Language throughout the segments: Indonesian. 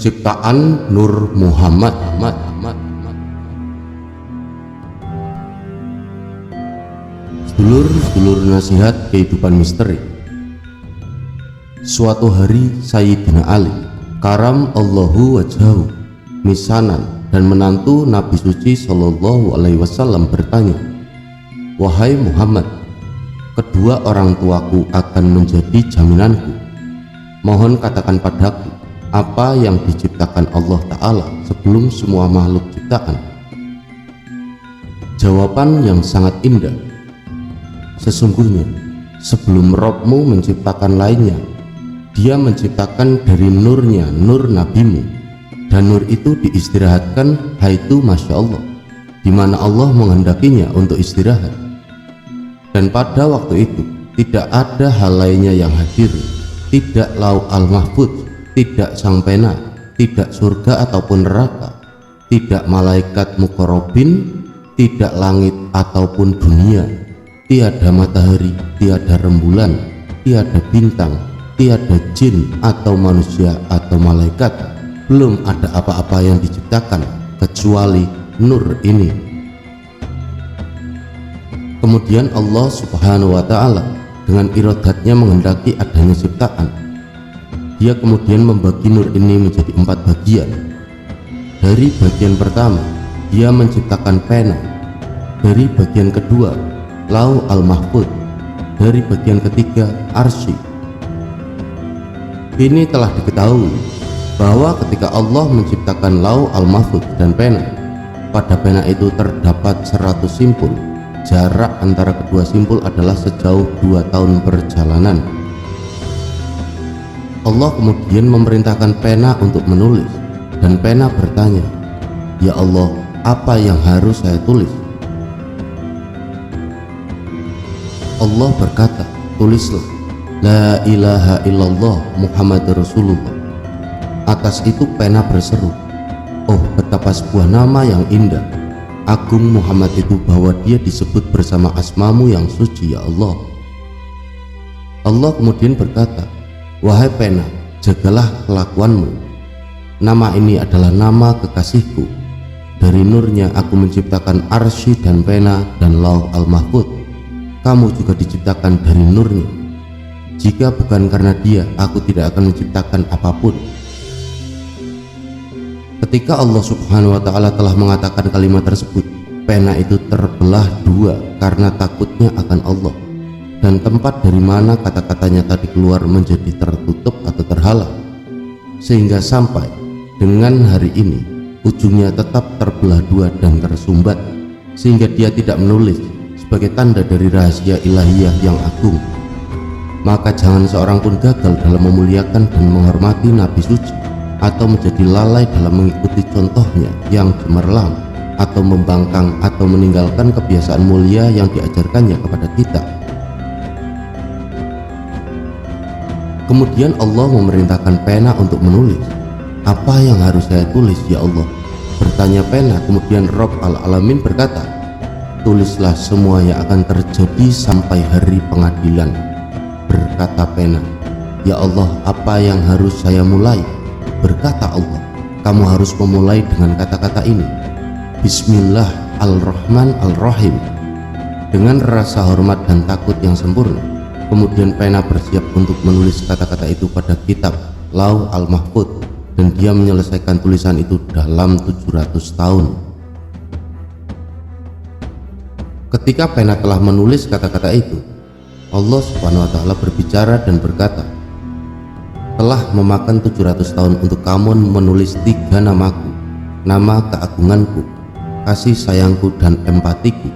Penciptaan Nur Muhammad. Sedulur-sedulur nasihat kehidupan misteri. Suatu hari Sayyidina Ali karam Allahu wajhahu misanan dan menantu Nabi suci Shallallahu Alaihi Wasallam bertanya, "Wahai Muhammad, kedua orang tuaku akan menjadi jaminanku. Mohon katakan padaku apa yang diciptakan Allah Ta'ala sebelum semua makhluk ciptaan." Jawaban yang sangat indah. Sesungguhnya sebelum Rabbmu menciptakan lainnya, Dia menciptakan dari nurnya nur nabimu, dan nur itu diistirahatkan, haitu Masya Allah, di mana Allah menghendakinya untuk istirahat. Dan pada waktu itu tidak ada hal lainnya yang hadir, tidak lauh al-mahfudz, tidak sang pena, tidak surga ataupun neraka, tidak malaikat muqarrabin, tidak langit ataupun dunia, tiada matahari, tiada rembulan, tiada bintang, tiada jin atau manusia atau malaikat. Belum ada apa-apa yang diciptakan kecuali nur ini. Kemudian Allah Subhanahu wa Ta'ala dengan iradatnya menghendaki adanya ciptaan. Dia kemudian membagi nur ini menjadi 4 bagian. Dari bagian pertama, Dia menciptakan pena. Dari bagian kedua, lauh al-mahfudz. Dari bagian ketiga, arsy. Ini telah diketahui bahwa ketika Allah menciptakan lauh al-mahfudz dan pena, pada pena itu terdapat 100 simpul. Jarak antara kedua simpul adalah sejauh 2 tahun perjalanan. Allah kemudian memerintahkan pena untuk menulis, dan pena bertanya, "Ya Allah, apa yang harus saya tulis?" Allah berkata, "Tulislah La ilaha illallah Muhammad Rasulullah." Atas itu pena berseru, "Oh, betapa sebuah nama yang indah, agung Muhammad itu, bahwa dia disebut bersama asmamu yang suci, ya Allah." Allah kemudian berkata, "Wahai pena, jagalah kelakuanmu. Nama ini adalah nama kekasihku. Dari nurnya aku menciptakan arsy dan pena dan lauh al-mahfudz. Kamu juga diciptakan dari nurnya. Jika bukan karena dia, aku tidak akan menciptakan apapun." Ketika Allah Subhanahu wa Ta'ala telah mengatakan kalimat tersebut, pena itu terbelah 2 karena takutnya akan Allah, dan tempat dari mana kata-katanya tadi keluar menjadi tertutup atau terhalang, sehingga sampai dengan hari ini ujungnya tetap terbelah 2 dan tersumbat, sehingga dia tidak menulis sebagai tanda dari rahasia ilahiyah yang agung. Maka jangan seorang pun gagal dalam memuliakan dan menghormati Nabi suci, atau menjadi lalai dalam mengikuti contohnya yang cemerlang, atau membangkang atau meninggalkan kebiasaan mulia yang diajarkannya kepada kita. Kemudian Allah memerintahkan pena untuk menulis. "Apa yang harus saya tulis, ya Allah?" bertanya pena. Kemudian Rabb al-Alamin berkata, "Tulislah semua yang akan terjadi sampai hari pengadilan." Berkata pena, "Ya Allah, apa yang harus saya mulai?" Berkata Allah, "Kamu harus memulai dengan kata-kata ini, Bismillah ar-Rahman ar-Rahim, dengan rasa hormat dan takut yang sempurna." Kemudian pena bersiap untuk menulis kata-kata itu pada kitab lauh al-mahfudz, dan dia menyelesaikan tulisan itu dalam 700 tahun. Ketika pena telah menulis kata-kata itu, Allah Subhanahu wa Ta'ala berbicara dan berkata, "Telah memakan 700 tahun untuk kamu menulis 3 namaku, nama keagunganku, kasih sayangku, dan empatiku.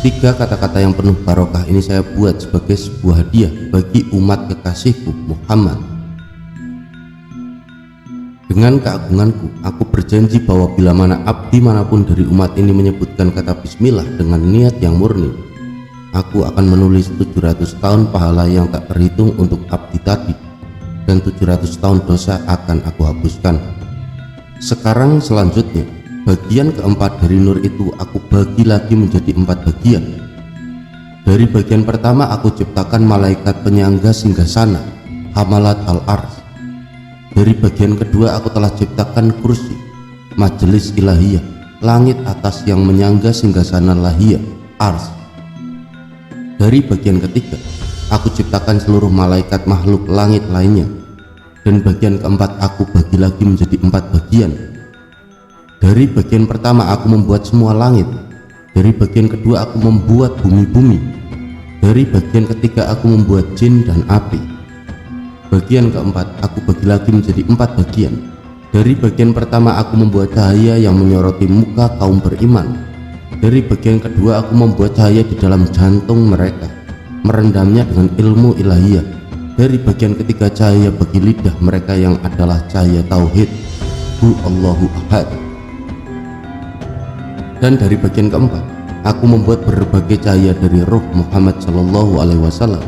3 kata-kata yang penuh barokah ini saya buat sebagai sebuah hadiah bagi umat kekasihku Muhammad. Dengan keagunganku, aku berjanji bahwa bila mana abdi manapun dari umat ini menyebutkan kata Bismillah dengan niat yang murni, aku akan menulis 700 tahun pahala yang tak terhitung untuk abdi tadi, dan 700 tahun dosa akan aku hapuskan." Sekarang selanjutnya, bagian keempat dari nur itu aku bagi lagi menjadi 4 bagian. Dari bagian pertama aku ciptakan malaikat penyangga singgasana, hamalat al-ars. Dari bagian kedua aku telah ciptakan kursi, majelis ilahiyah, langit atas yang menyangga singgasana lahiyah, ars. Dari bagian ketiga aku ciptakan seluruh malaikat makhluk langit lainnya. Dan bagian keempat aku bagi lagi menjadi 4 bagian. Dari bagian pertama aku membuat semua langit. Dari bagian kedua aku membuat bumi-bumi. Dari bagian ketiga aku membuat jin dan api. Bagian keempat aku bagi lagi menjadi 4 bagian. Dari bagian pertama aku membuat cahaya yang menyoroti muka kaum beriman. Dari bagian kedua aku membuat cahaya di dalam jantung mereka, merendamnya dengan ilmu ilahiyah. Dari bagian ketiga cahaya bagi lidah mereka yang adalah cahaya tauhid, Hu Allahu Ahad. Dan dari bagian keempat aku membuat berbagai cahaya dari ruh Muhammad Shallallahu Alaihi Wasallam.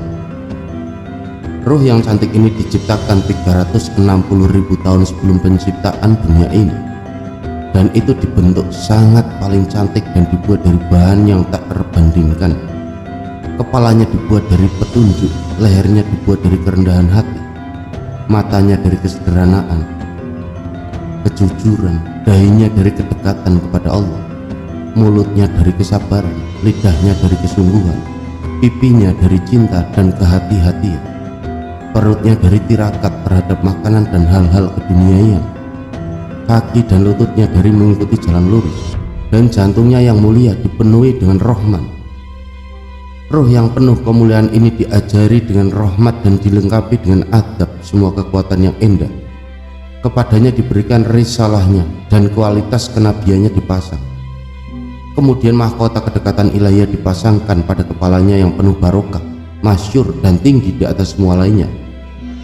Ruh yang cantik ini diciptakan 360.000 tahun sebelum penciptaan dunia ini. Dan itu dibentuk sangat paling cantik dan dibuat dari bahan yang tak terbandingkan. Kepalanya dibuat dari petunjuk, lehernya dibuat dari kerendahan hati, matanya dari kesederhanaan, kejujuran, dahinya dari kedekatan kepada Allah, mulutnya dari kesabaran, lidahnya dari kesungguhan, pipinya dari cinta dan kehati-hatian, perutnya dari tirakat terhadap makanan dan hal-hal keduniaan, kaki dan lututnya dari mengikuti jalan lurus, dan jantungnya yang mulia dipenuhi dengan rahman. Ruh yang penuh kemuliaan ini diajari dengan rahmat dan dilengkapi dengan adab semua kekuatan yang indah. Kepadanya diberikan risalahnya dan kualitas kenabiannya dipasang. Kemudian mahkota kedekatan ilahiyah dipasangkan pada kepalanya yang penuh barokah, masyhur dan tinggi di atas semua lainnya.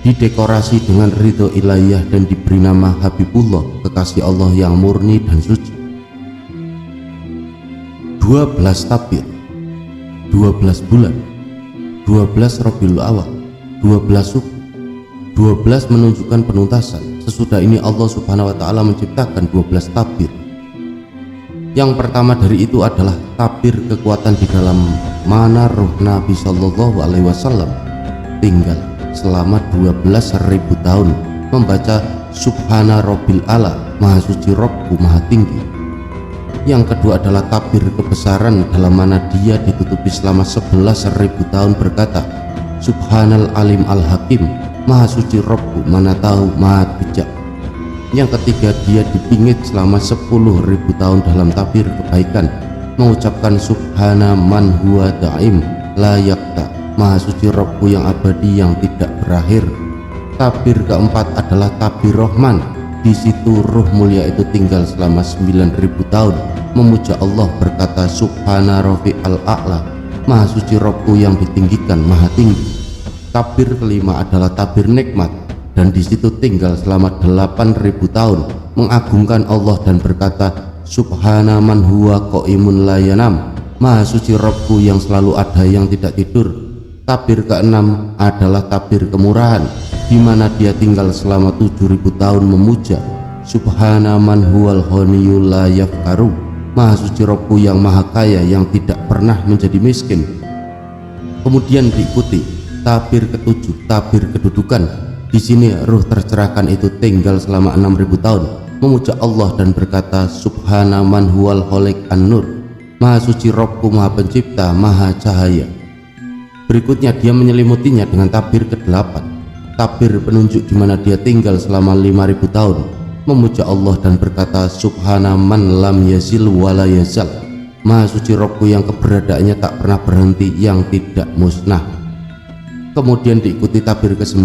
Didekorasi dengan ridho ilahiyah dan diberi nama Habibullah, kekasih Allah yang murni dan suci. 12 tabir, 12 bulan, 12 Rabiul Awal, 12 suku, 12 menunjukkan penuntasan. Sesudah ini Allah Subhanahu wa Ta'ala menciptakan 12 tabir. Yang pertama dari itu adalah tabir kekuatan di dalam mana ruh Nabi Shallallahu Alaihi Wasallam tinggal selama 12.000 tahun membaca Subhana Rabbil Ala, Maha Suci Robku Maha Tinggi. Yang kedua adalah tabir kebesaran dalam mana dia ditutupi selama 11.000 tahun berkata Subhanal Alim Al Hakim, Maha Suci Robku Mana Tahu Maha Bijak. Yang ketiga dia dipingit selama 10.000 tahun dalam tabir kebaikan mengucapkan Subhana Man Huwa Daim La Yakta, Maha Suci Robku yang abadi yang tidak berakhir. Tabir keempat adalah tabir Rahman. Di situ ruh mulia itu tinggal selama 9.000 tahun memuja Allah berkata Subhana Rafi Al-A'la, Maha Suci Robku yang ditinggikan Maha Tinggi. Tabir kelima adalah tabir nikmat, dan di situ tinggal selama 8.000 tahun mengagungkan Allah dan berkata Subhana Man Huwa Qaimun La Yanam, Maha Suci Robku yang selalu ada yang tidak tidur. Tabir keenam adalah tabir kemurahan, di mana dia tinggal selama 7.000 tahun memuja Subhana Man Huwal Ghaniyul La Yafkaru, Maha Suci Robku yang maha kaya yang tidak pernah menjadi miskin. Kemudian diikuti tabir ketujuh, tabir kedudukan. Di sini ruh tercerahkan itu tinggal selama 6.000 tahun memuja Allah dan berkata Subhana Man Huwal Khaliq An-Nur, Maha Suci Robku Maha Pencipta Maha Cahaya. Berikutnya dia menyelimutinya dengan tabir ke-8, tabir penunjuk di mana dia tinggal selama 5.000 tahun memuja Allah dan berkata Subhana Man Lam Yazil Wala Yazal, Maha Suci Robku yang keberadaannya tak pernah berhenti yang tidak musnah. Kemudian diikuti tabir ke-9,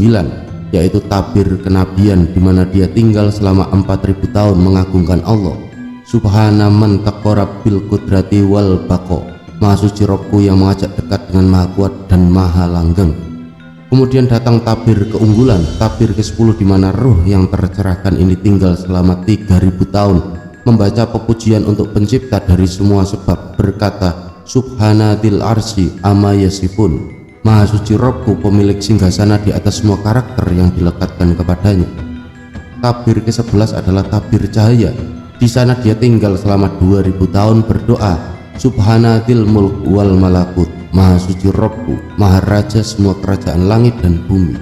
yaitu tabir kenabian di mana dia tinggal selama 4.000 tahun mengagungkan Allah Subhana Man Taqarrab bil Qudrati wal Baqo, Maha Suci Robku yang mengajak dekat dengan Maha Kuat dan Maha Langgeng. Kemudian datang tabir keunggulan, tabir ke-10 di mana ruh yang tercerahkan ini tinggal selama 3.000 tahun membaca pepujian untuk pencipta dari semua sebab berkata Subhanadil Arsy Amma Yasifun, Maha Suci Robku pemilik singgasana di atas semua karakter yang dilekatkan kepadanya. Tabir ke-11 adalah tabir cahaya. Di sana dia tinggal selama 2.000 tahun berdoa Subhanatil Mulk wal Malakut, Maha Suci Robku Maha Raja semua kerajaan langit dan bumi.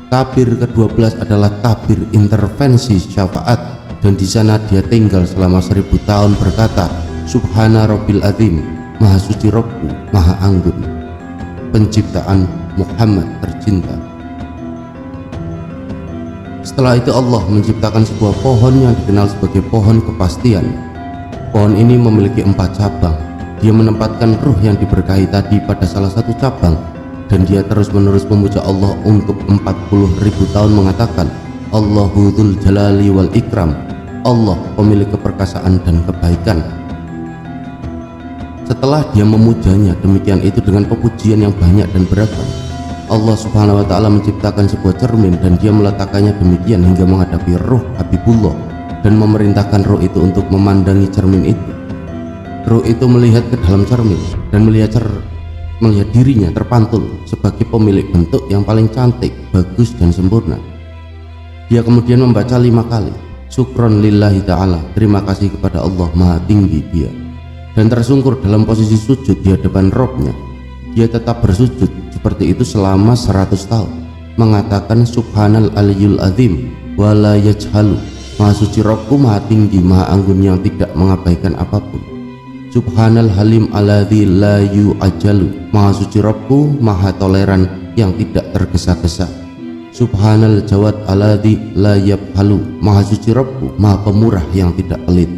Tabir ke-12 adalah tabir intervensi syafaat, dan di sana dia tinggal selama 1000 tahun berkata, Subhana Rabbil Azim, Maha Suci Robku, Maha Anggun. Penciptaan Muhammad tercinta. Setelah itu Allah menciptakan sebuah pohon yang dikenal sebagai pohon kepastian. Pohon ini memiliki 4 cabang. Dia menempatkan ruh yang diberkahi tadi pada salah satu cabang, dan dia terus-menerus memuja Allah untuk 40.000 tahun mengatakan, Allahu dzul jalali wal ikram, Allah pemilik keperkasaan dan kebaikan. Setelah dia memujanya demikian itu dengan pepujian yang banyak dan beragam, Allah subhanahu wa ta'ala menciptakan sebuah cermin, dan dia meletakkannya demikian hingga menghadapi ruh Habibullah dan memerintahkan ruh itu untuk memandangi cermin itu. Ruh itu melihat ke dalam cermin dan melihat dirinya terpantul sebagai pemilik bentuk yang paling cantik, bagus dan sempurna. Dia kemudian membaca 5 kali, Syukron lillahi ta'ala, terima kasih kepada Allah, maha tinggi dia, dan tersungkur dalam posisi sujud di hadapan Robnya. Dia tetap bersujud seperti itu selama 100 tahun, mengatakan Subhanal Aliyul Azim wala yajhalu, Maha Suci Robku, Maha Tinggi, Maha Anggun yang tidak mengabaikan apapun. Subhanal Halim Alladzi la yu'ajalu, Maha Suci Robku, Maha Toleran yang tidak tergesa-gesa. Subhanal Jawad Alladzi la yabhalu, Maha Suci Robku, Maha Pemurah yang tidak pelit.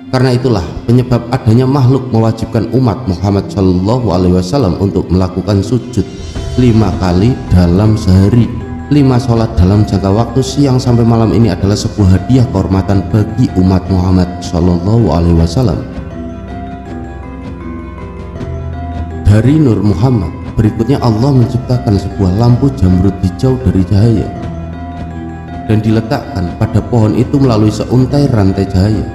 Karena itulah penyebab adanya makhluk mewajibkan umat Muhammad Shallallahu Alaihi Wasallam untuk melakukan sujud 5 kali dalam sehari. 5 sholat dalam jangka waktu siang sampai malam ini adalah sebuah hadiah kehormatan bagi umat Muhammad Shallallahu Alaihi Wasallam. Dari Nur Muhammad, berikutnya Allah menciptakan sebuah lampu jamrud hijau dari cahaya, dan diletakkan pada pohon itu melalui seuntai rantai cahaya.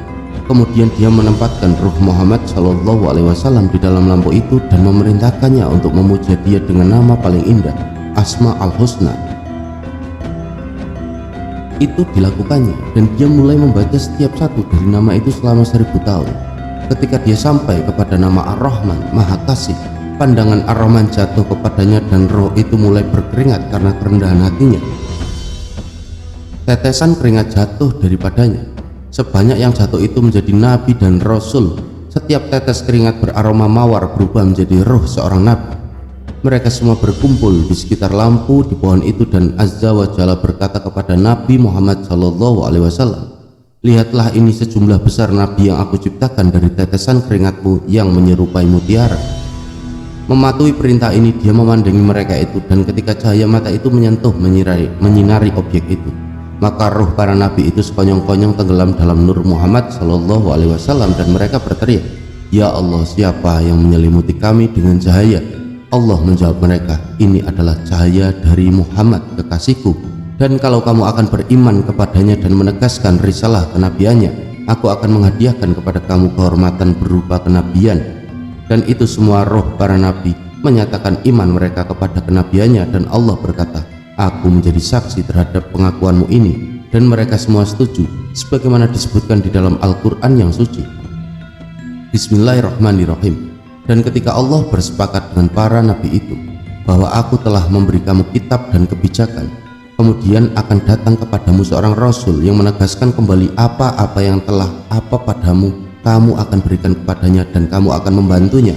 Kemudian dia menempatkan ruh Muhammad Shallallahu Alaihi Wasallam di dalam lampu itu dan memerintahkannya untuk memuja dia dengan nama paling indah, Asma al-Husna. Itu dilakukannya, dan dia mulai membaca setiap satu dari nama itu selama 1000 tahun. Ketika dia sampai kepada nama Ar-Rahman, Maha Kasih, pandangan Ar-Rahman jatuh kepadanya dan roh itu mulai berkeringat karena kerendahan hatinya. Tetesan keringat jatuh daripadanya. Sebanyak yang jatuh itu menjadi nabi dan rasul. Setiap tetes keringat beraroma mawar berubah menjadi roh seorang nabi. Mereka semua berkumpul di sekitar lampu di pohon itu, dan Azza wa Jalla berkata kepada Nabi Muhammad Shallallahu Alaihi Wasallam, lihatlah, ini sejumlah besar nabi yang aku ciptakan dari tetesan keringatmu yang menyerupai mutiara. Mematuhi perintah ini, dia memandangi mereka itu, dan ketika cahaya mata itu menyentuh menyinari objek itu, maka ruh para nabi itu sekonyong-konyong tenggelam dalam nur Muhammad Shallallahu Alaihi Wasallam, dan mereka berteriak, ya Allah, siapa yang menyelimuti kami dengan cahaya? Allah menjawab mereka, ini adalah cahaya dari Muhammad kekasihku, dan kalau kamu akan beriman kepadanya dan menegaskan risalah kenabiannya, aku akan menghadiahkan kepada kamu kehormatan berupa kenabian. Dan itu semua roh para nabi menyatakan iman mereka kepada kenabiannya, dan Allah berkata, aku menjadi saksi terhadap pengakuanmu ini, dan mereka semua setuju sebagaimana disebutkan di dalam Al-Quran yang suci. Bismillahirrahmanirrahim. Dan ketika Allah bersepakat dengan para nabi itu bahwa aku telah memberi kamu kitab dan kebijakan, kemudian akan datang kepadamu seorang rasul yang menegaskan kembali apa-apa yang telah apa padamu, kamu akan berikan kepadanya dan kamu akan membantunya.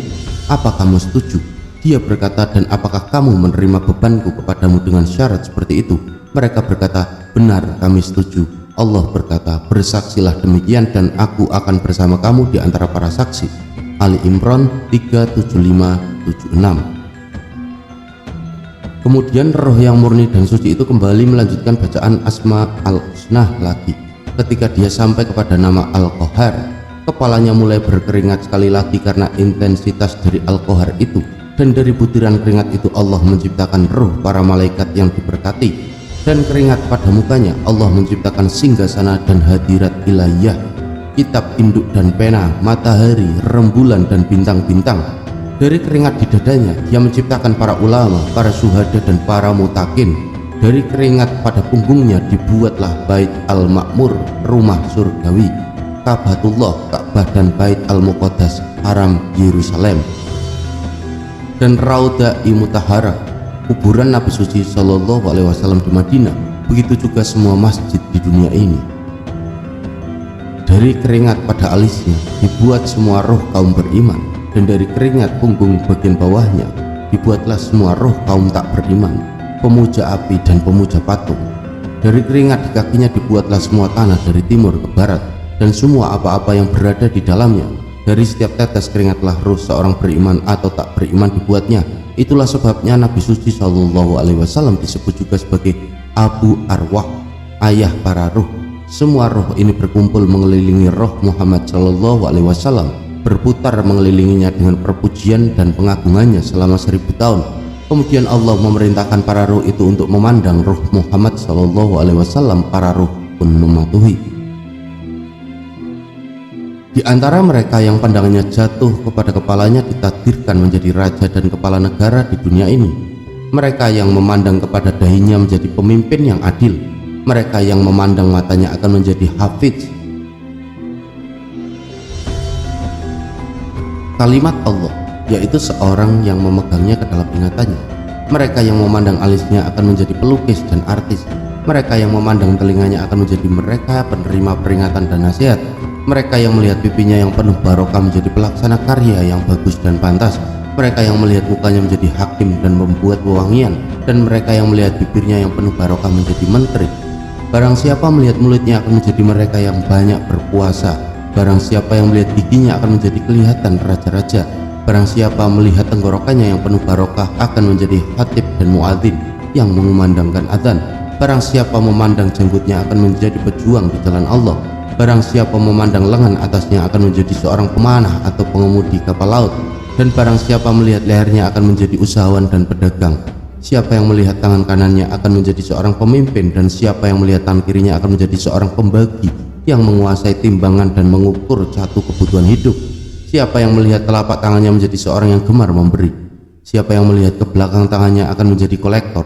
Apa kamu setuju? Dia berkata, dan apakah kamu menerima bebanku kepadamu dengan syarat seperti itu? Mereka berkata, benar, kami setuju. Allah berkata, bersaksilah demikian dan aku akan bersama kamu di antara para saksi. Ali Imran 375-76. Kemudian roh yang murni dan suci itu kembali melanjutkan bacaan Asma al-Husnah lagi. Ketika dia sampai kepada nama Al-Qahar, kepalanya mulai berkeringat sekali lagi karena intensitas dari Al-Qahar itu, dan dari butiran keringat itu Allah menciptakan ruh para malaikat yang diberkati, dan keringat pada mukanya Allah menciptakan singgasana dan hadirat ilahiyah, kitab induk dan pena, matahari, rembulan dan bintang-bintang. Dari keringat di dadanya dia menciptakan para ulama, para syuhada dan para mutakin. Dari keringat pada punggungnya dibuatlah Bait Al-Ma'mur, rumah surgawi, Ka'batullah, Ka'bah, dan Bait Al-Muqaddas, haram Yerusalem, dan Raudha Mutahharah. kuburan Nabi suci Shallallahu Alaihi Wasallam di Madinah, begitu juga semua masjid di dunia ini. Dari keringat pada alisnya dibuat semua roh kaum beriman, dan dari keringat punggung bagian bawahnya dibuatlah semua roh kaum tak beriman, pemuja api dan pemuja patung. Dari keringat di kakinya dibuatlah semua tanah dari timur ke barat, dan semua apa-apa yang berada di dalamnya. Dari setiap tetes keringatlah roh seorang beriman atau tak beriman dibuatnya. Itulah sebabnya Nabi suci Shallallahu Alaihi Wasallam disebut juga sebagai Abu Arwah, ayah para roh. Semua roh ini berkumpul mengelilingi roh Muhammad Shallallahu Alaihi Wasallam, berputar mengelilinginya dengan perpujian dan pengagungannya selama 1000 tahun. Kemudian Allah memerintahkan para roh itu untuk memandang roh Muhammad Shallallahu Alaihi Wasallam. Para roh pun mematuhi. Di antara mereka yang pandangannya jatuh kepada kepalanya ditakdirkan menjadi raja dan kepala negara di dunia ini. Mereka yang memandang kepada dahinya menjadi pemimpin yang adil. Mereka yang memandang matanya akan menjadi hafiz. Kalimat Allah, yaitu seorang yang memegangnya ke dalam ingatannya. Mereka yang memandang alisnya akan menjadi pelukis dan artis. Mereka yang memandang telinganya akan menjadi mereka penerima peringatan dan nasihat. Mereka yang melihat pipinya yang penuh barokah menjadi pelaksana karya yang bagus dan pantas. Mereka yang melihat mukanya menjadi hakim dan membuat wewangian. Dan mereka yang melihat bibirnya yang penuh barokah menjadi menteri. Barang siapa melihat mulutnya akan menjadi mereka yang banyak berpuasa. Barang siapa yang melihat giginya akan menjadi kelihatan raja-raja. Barang siapa melihat tenggorokannya yang penuh barokah akan menjadi khatib dan muadzin yang mengumandangkan adzan. Barang siapa memandang jenggotnya akan menjadi pejuang di jalan Allah. Barang siapa memandang lengan atasnya akan menjadi seorang pemanah atau pengemudi kapal laut. Dan barang siapa melihat lehernya akan menjadi usahawan dan pedagang. Siapa yang melihat tangan kanannya akan menjadi seorang pemimpin, dan siapa yang melihat tangan kirinya akan menjadi seorang pembagi yang menguasai timbangan dan mengukur satu kebutuhan hidup. Siapa yang melihat telapak tangannya menjadi seorang yang gemar memberi. Siapa yang melihat ke belakang tangannya akan menjadi kolektor.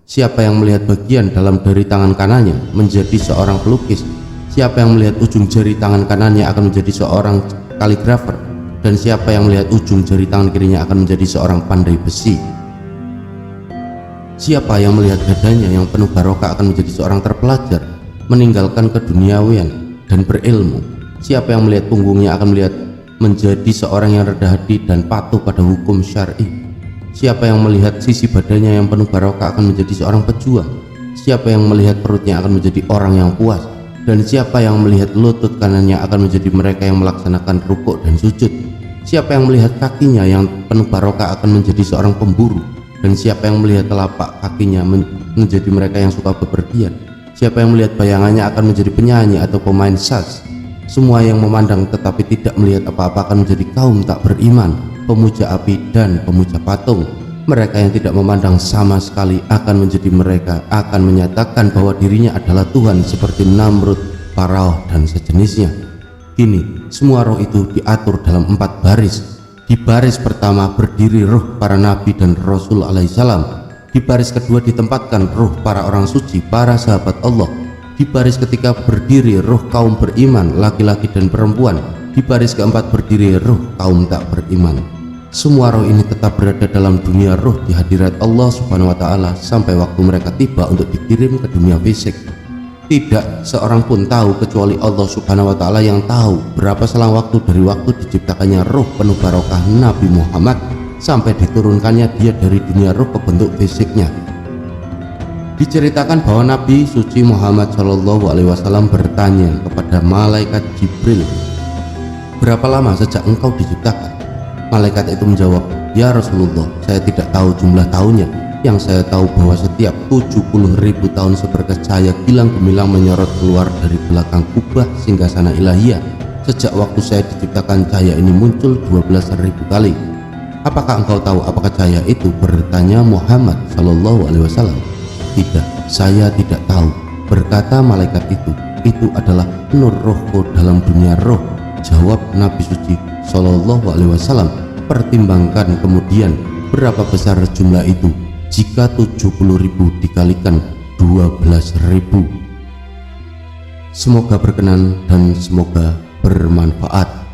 Siapa yang melihat bagian dalam dari tangan kanannya menjadi seorang pelukis. Siapa yang melihat ujung jari tangan kanannya akan menjadi seorang kaligrafer, dan siapa yang melihat ujung jari tangan kirinya akan menjadi seorang pandai besi. Siapa yang melihat dadanya yang penuh barokah akan menjadi seorang terpelajar, meninggalkan keduniawian dan berilmu. Siapa yang melihat punggungnya akan melihat menjadi seorang yang rendah hati dan patuh pada hukum syar'i. Siapa yang melihat sisi badannya yang penuh barokah akan menjadi seorang pejuang. Siapa yang melihat perutnya akan menjadi orang yang puas. Dan siapa yang melihat lutut kanannya akan menjadi mereka yang melaksanakan rukuk dan sujud. Siapa yang melihat kakinya yang penuh barokah akan menjadi seorang pemburu. Dan siapa yang melihat telapak kakinya menjadi mereka yang suka bepergian. Siapa yang melihat bayangannya akan menjadi penyanyi atau pemain saz. Semua yang memandang tetapi tidak melihat apa-apa akan menjadi kaum tak beriman, pemuja api dan pemuja patung. Mereka yang tidak memandang sama sekali akan menjadi mereka akan menyatakan bahwa dirinya adalah Tuhan, seperti Namrud, Faraoh dan sejenisnya. Kini semua roh itu diatur dalam 4 baris. Di baris pertama berdiri roh para nabi dan rasul alaihissalam. Di baris kedua ditempatkan roh para orang suci, para sahabat Allah. Di baris ketiga berdiri roh kaum beriman, laki-laki dan perempuan. Di baris keempat berdiri roh kaum tak beriman. Semua roh ini tetap berada dalam dunia roh di hadirat Allah Subhanahu wa Ta'ala sampai waktu mereka tiba untuk dikirim ke dunia fisik. Tidak seorang pun tahu kecuali Allah Subhanahu wa Ta'ala yang tahu berapa selang waktu dari waktu diciptakannya roh penuh barokah Nabi Muhammad sampai diturunkannya dia dari dunia roh ke bentuk fisiknya. Diceritakan bahwa Nabi suci Muhammad Shallallahu Alaihi Wasallam bertanya kepada malaikat Jibril, "Berapa lama sejak engkau diciptakan?" Malaikat itu menjawab, "Ya Rasulullah, saya tidak tahu jumlah tahunnya. Yang saya tahu bahwa setiap 70.000 tahun seberkas cahaya kilang gemilang menyorot keluar dari belakang kubah singgasana ilahiyah. Sejak waktu saya diciptakan cahaya ini muncul 12.000 kali. Apakah engkau tahu apakah cahaya itu?" bertanya Muhammad Shallallahu Alaihi Wasallam. "Tidak, saya tidak tahu," berkata malaikat itu adalah nur rohku dalam dunia roh, jawab Nabi suci Shallallahu Alaihi Wasallam. "Pertimbangkan kemudian berapa besar jumlah itu jika 70.000 dikalikan 12.000. Semoga berkenan dan semoga bermanfaat.